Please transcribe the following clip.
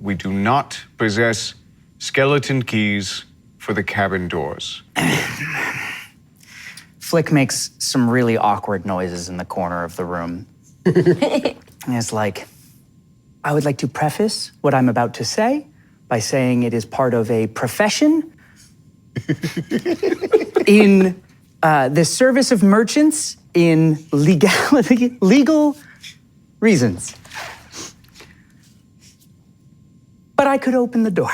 we do not possess skeleton keys for the cabin doors. Flik makes some really awkward noises in the corner of the room. And it's like, I would like to preface what I'm about to say by saying it is part of a profession in the service of merchants in legal reasons. But I could open the door.